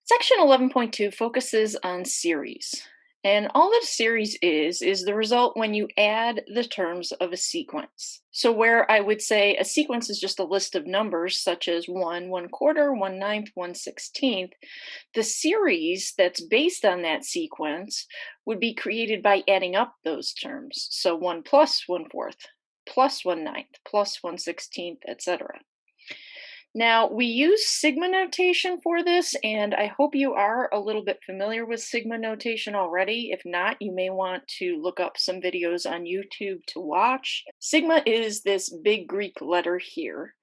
Section 11.2 focuses on series. And all that a series is the result when you add the terms of a sequence. So, where I would say a sequence is just a list of numbers, such as 1, 1/4, 1/9, 1/16, the series that's based on that sequence would be created by adding up those terms. So, 1 plus 1/4, plus 1/9, plus 1/16, etc. Now, we use sigma notation for this, and I hope you are a little bit familiar with sigma notation already. If not, you may want to look up some videos on YouTube to watch. Sigma is this big Greek letter here,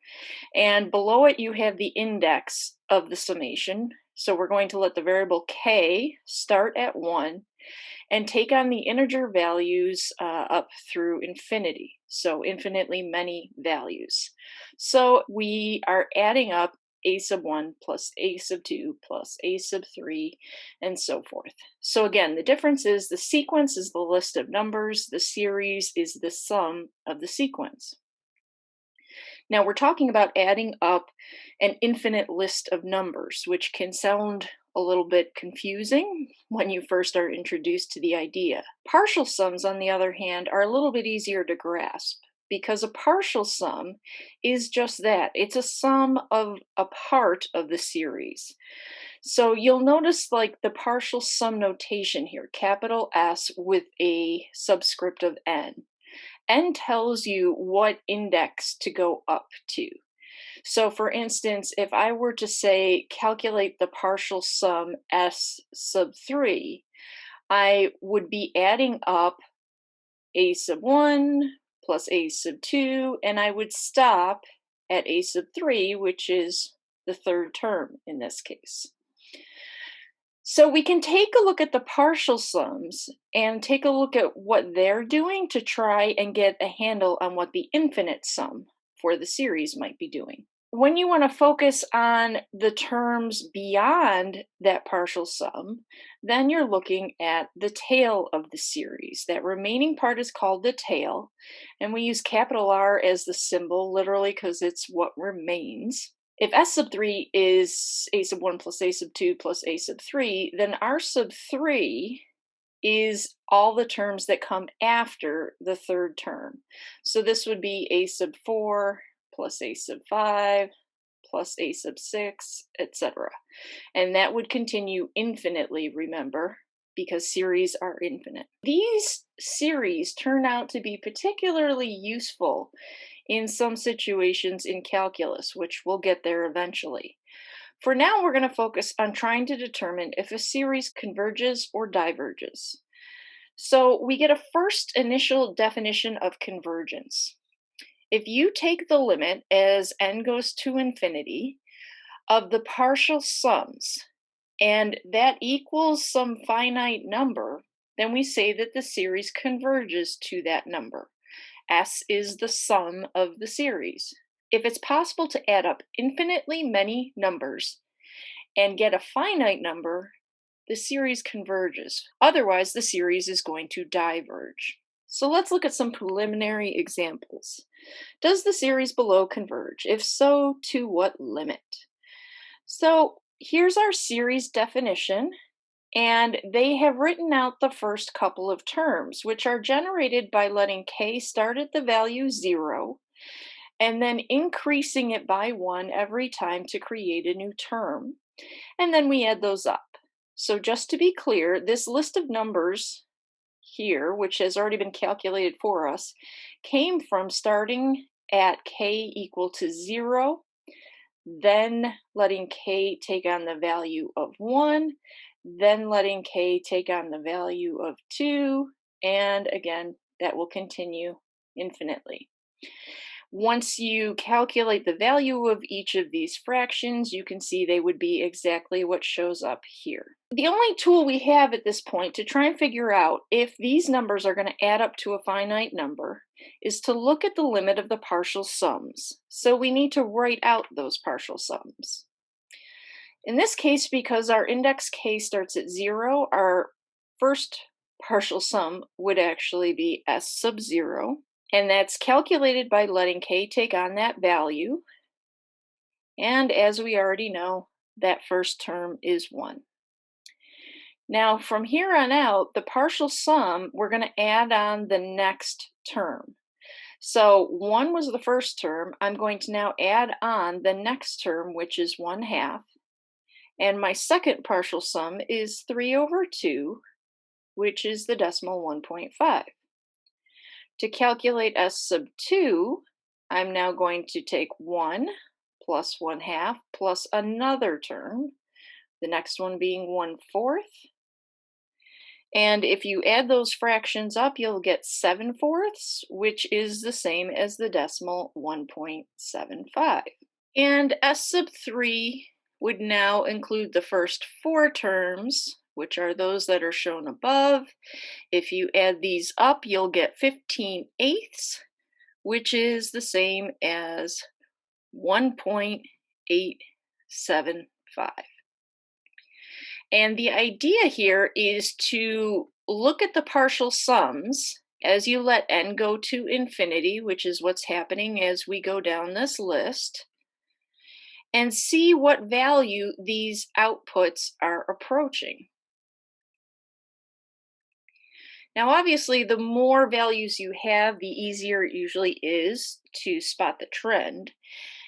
and below it you have the index of the summation. So we're going to let the variable k start at 1 and take on the integer values up through infinity. So infinitely many values. So we are adding up a sub 1 plus a sub 2 plus a sub 3 and so forth. So again, the difference is the sequence is the list of numbers, the series is the sum of the sequence. Now we're talking about adding up an infinite list of numbers, which can sound a little bit confusing when you first are introduced to the idea. Partial sums, on the other hand, are a little bit easier to grasp because a partial sum is just that. It's a sum of a part of the series. So you'll notice like the partial sum notation here, capital S with a subscript of n. N tells you what index to go up to. So for instance, if I were to say calculate the partial sum S sub 3, I would be adding up a sub 1 plus a sub 2, and I would stop at a sub 3, which is the third term in this case. So we can take a look at the partial sums and take a look at what they're doing to try and get a handle on what the infinite sum for the series might be doing. When you want to focus on the terms beyond that partial sum, then you're looking at the tail of the series. That remaining part is called the tail, and we use capital R as the symbol, literally because it's what remains. If S sub 3 is a sub 1 plus a sub 2 plus a sub 3, then R sub 3 is all the terms that come after the third term. So this would be a sub 4 plus a sub 5 plus a sub 6, etc. And that would continue infinitely, remember, because series are infinite. These series turn out to be particularly useful in some situations in calculus, which we'll get there eventually. For now, we're going to focus on trying to determine if a series converges or diverges. So we get a first initial definition of convergence. If you take the limit as n goes to infinity of the partial sums, and that equals some finite number, then we say that the series converges to that number. S is the sum of the series. If it's possible to add up infinitely many numbers and get a finite number, the series converges. Otherwise, the series is going to diverge. So let's look at some preliminary examples. Does the series below converge? If so, to what limit? So here's our series definition. And they have written out the first couple of terms, which are generated by letting k start at the value 0 and then increasing it by 1 every time to create a new term. And then we add those up. So just to be clear, this list of numbers here, which has already been calculated for us, came from starting at k equal to 0, then letting k take on the value of 1, then letting k take on the value of 2, and again, that will continue infinitely. Once you calculate the value of each of these fractions, you can see they would be exactly what shows up here. The only tool we have at this point to try and figure out if these numbers are going to add up to a finite number is to look at the limit of the partial sums. So we need to write out those partial sums. In this case, because our index k starts at 0, our first partial sum would actually be s sub 0, and that's calculated by letting k take on that value. And as we already know, That first term is 1. Now, from here on out, the partial sum, we're going to add on the next term. So 1 was the first term. I'm going to now add on the next term, which is 1/2. And my second partial sum is 3/2, which is the decimal 1.5. To calculate s sub 2, I'm now going to take 1 plus 1/2 plus another term, the next one being 1/4. And if you add those fractions up, you'll get 7/4, which is the same as the decimal 1.75. And S sub 3 would now include the first 4 terms, which are those that are shown above. If you add these up, you'll get 15/8, which is the same as 1.875. And the idea here is to look at the partial sums as you let n go to infinity, which is what's happening as we go down this list, and see what value these outputs are approaching. Now, obviously, the more values you have, the easier it usually is to spot the trend.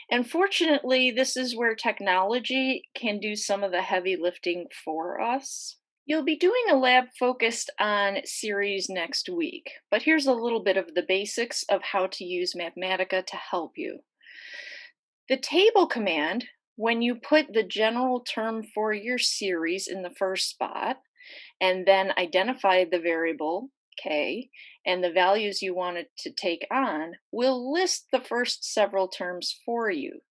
And fortunately, this is where technology can do some of the heavy lifting for us. You'll be doing a lab focused on series next week, but here's a little bit of the basics of how to use Mathematica to help you. The table command, when you put the general term for your series in the first spot, and then identify the variable k and the values you want it to take on, will list the first several terms for you.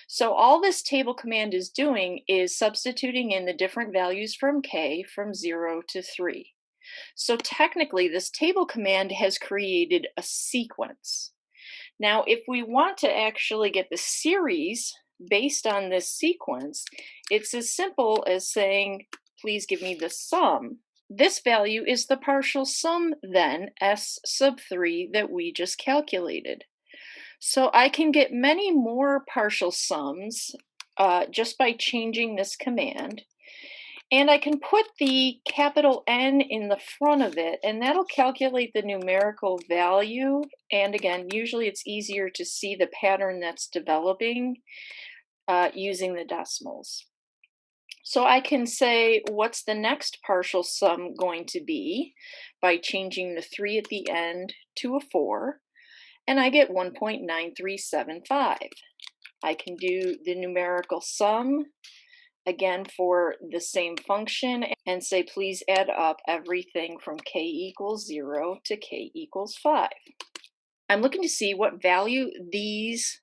So all this table command is doing is substituting in the different values from k from 0 to 3. So technically, this table command has created a sequence. Now, if we want to actually get the series based on this sequence, it's as simple as saying, please give me the sum. This value is the partial sum then, s sub 3, that we just calculated. So I can get many more partial sums just by changing this command. And I can put the capital N in the front of it, and that'll calculate the numerical value. And again, usually it's easier to see the pattern that's developing using the decimals. So I can say, what's the next partial sum going to be by changing the 3 at the end to a 4, and I get 1.9375. I can do the numerical sum again for the same function and say, please add up everything from k equals 0 to k equals 5. I'm looking to see what value these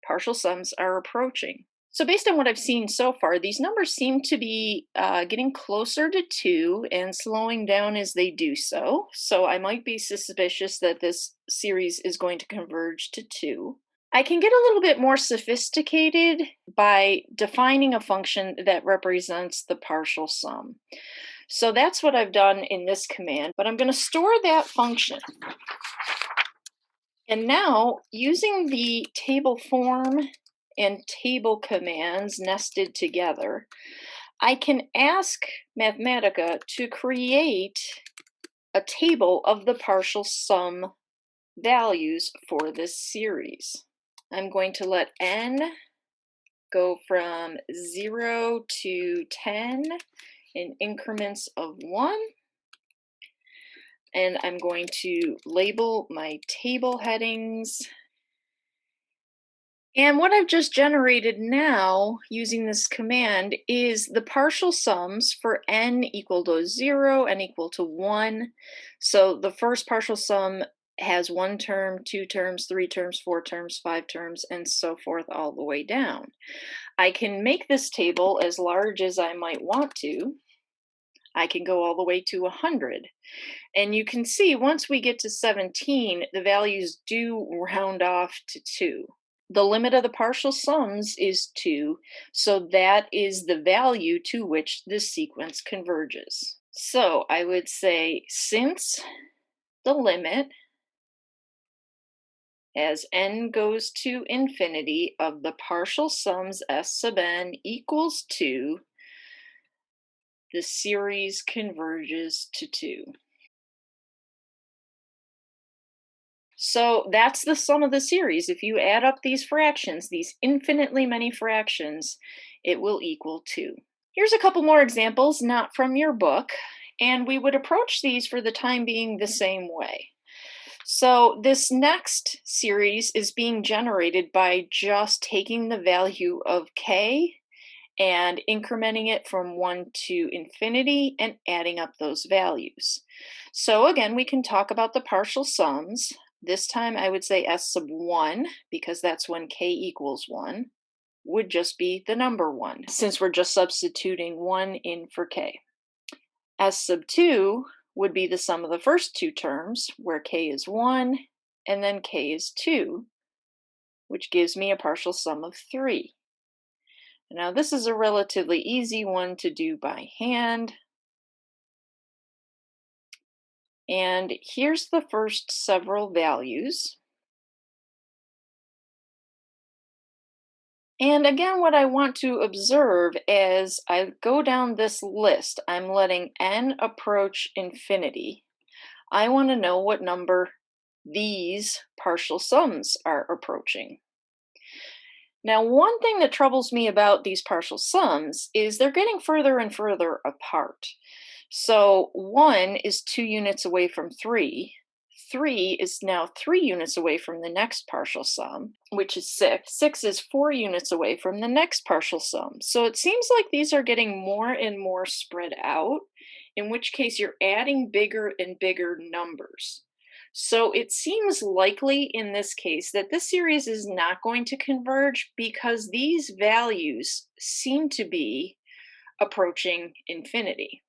partial sums are approaching. So based on what I've seen so far, these numbers seem to be getting closer to 2 and slowing down as they do so. So I might be suspicious that this series is going to converge to 2. I can get a little bit more sophisticated by defining a function that represents the partial sum. So that's what I've done in this command, but I'm going to store that function. And now, using the table form and table commands nested together, I can ask Mathematica to create a table of the partial sum values for this series. I'm going to let n go from 0 to 10 in increments of 1. And I'm going to label my table headings. And what I've just generated now using this command is the partial sums for n equal to 0, n equal to 1. So the first partial sum has 1 term, 2 terms, 3 terms, 4 terms, 5 terms, and so forth all the way down. I can make this table as large as I might want to. I can go all the way to 100. And you can see once we get to 17, the values do round off to 2. The limit of the partial sums is 2, so that is the value to which this sequence converges. So I would say, since the limit as n goes to infinity of the partial sums s sub n equals 2, the series converges to 2. So that's the sum of the series. If you add up these fractions, these infinitely many fractions, it will equal 2. Here's a couple more examples, not from your book, and we would approach these for the time being the same way. So this next series is being generated by just taking the value of k and incrementing it from 1 to infinity and adding up those values. So again, we can talk about the partial sums. This time I would say s sub 1, because that's when k equals 1, would just be the number 1, since we're just substituting 1 in for k. S sub 2 would be the sum of the first two terms, where k is 1 and then k is 2, which gives me a partial sum of 3. Now this is a relatively easy one to do by hand. And here's the first several values. And again, what I want to observe as I go down this list, I'm letting n approach infinity. I want to know what number these partial sums are approaching. Now, one thing that troubles me about these partial sums is they're getting further and further apart. So 1 is 2 units away from 3. 3 is now 3 units away from the next partial sum, which is 6. 6 is 4 units away from the next partial sum. So it seems like these are getting more and more spread out, in which case you're adding bigger and bigger numbers. So it seems likely in this case that this series is not going to converge because these values seem to be approaching infinity.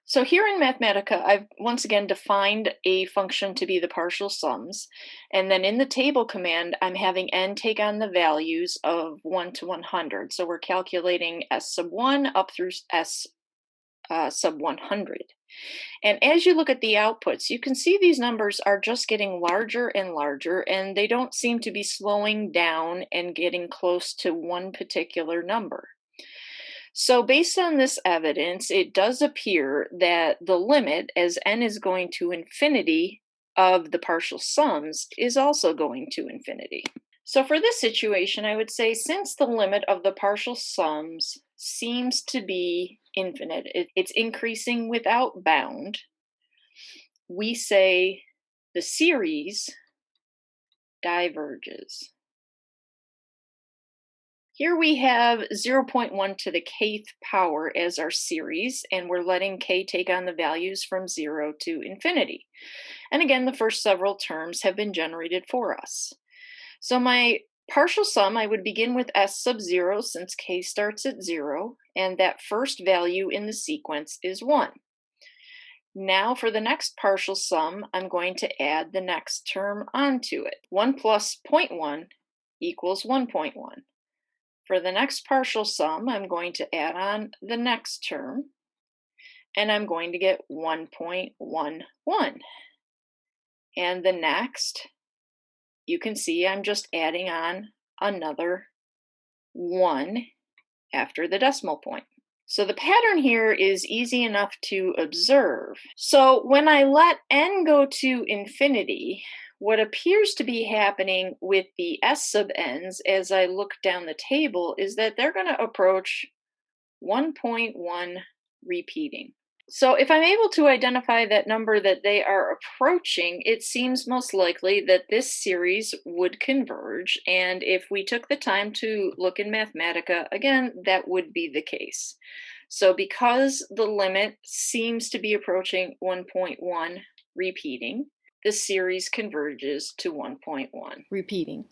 So here in Mathematica, I've once again defined a function to be the partial sums. And then in the table command, I'm having n take on the values of 1 to 100. So we're calculating s sub 1 up through s sub 100. And as you look at the outputs, you can see these numbers are just getting larger and larger, and they don't seem to be slowing down and getting close to one particular number. So based on this evidence, it does appear that the limit, as n is going to infinity, of the partial sums is also going to infinity. So for this situation, I would say since the limit of the partial sums seems to be infinite, it's increasing without bound, we say the series diverges. Here we have 0.1 to the kth power as our series, and we're letting k take on the values from 0 to infinity. And again, the first several terms have been generated for us. So my partial sum, I would begin with s sub 0 since k starts at 0, and that first value in the sequence is 1. Now for the next partial sum, I'm going to add the next term onto it. 1 plus 0.1 equals 1.1. For the next partial sum, I'm going to add on the next term, and I'm going to get 1.11. And the next, you can see I'm just adding on another 1 after the decimal point. So the pattern here is easy enough to observe. So when I let n go to infinity, what appears to be happening with the s sub n's as I look down the table is that they're going to approach 1.1 repeating. So if I'm able to identify that number that they are approaching, it seems most likely that this series would converge. And if we took the time to look in Mathematica, again, that would be the case. So because the limit seems to be approaching 1.1 repeating, the series converges to 1.1 repeating.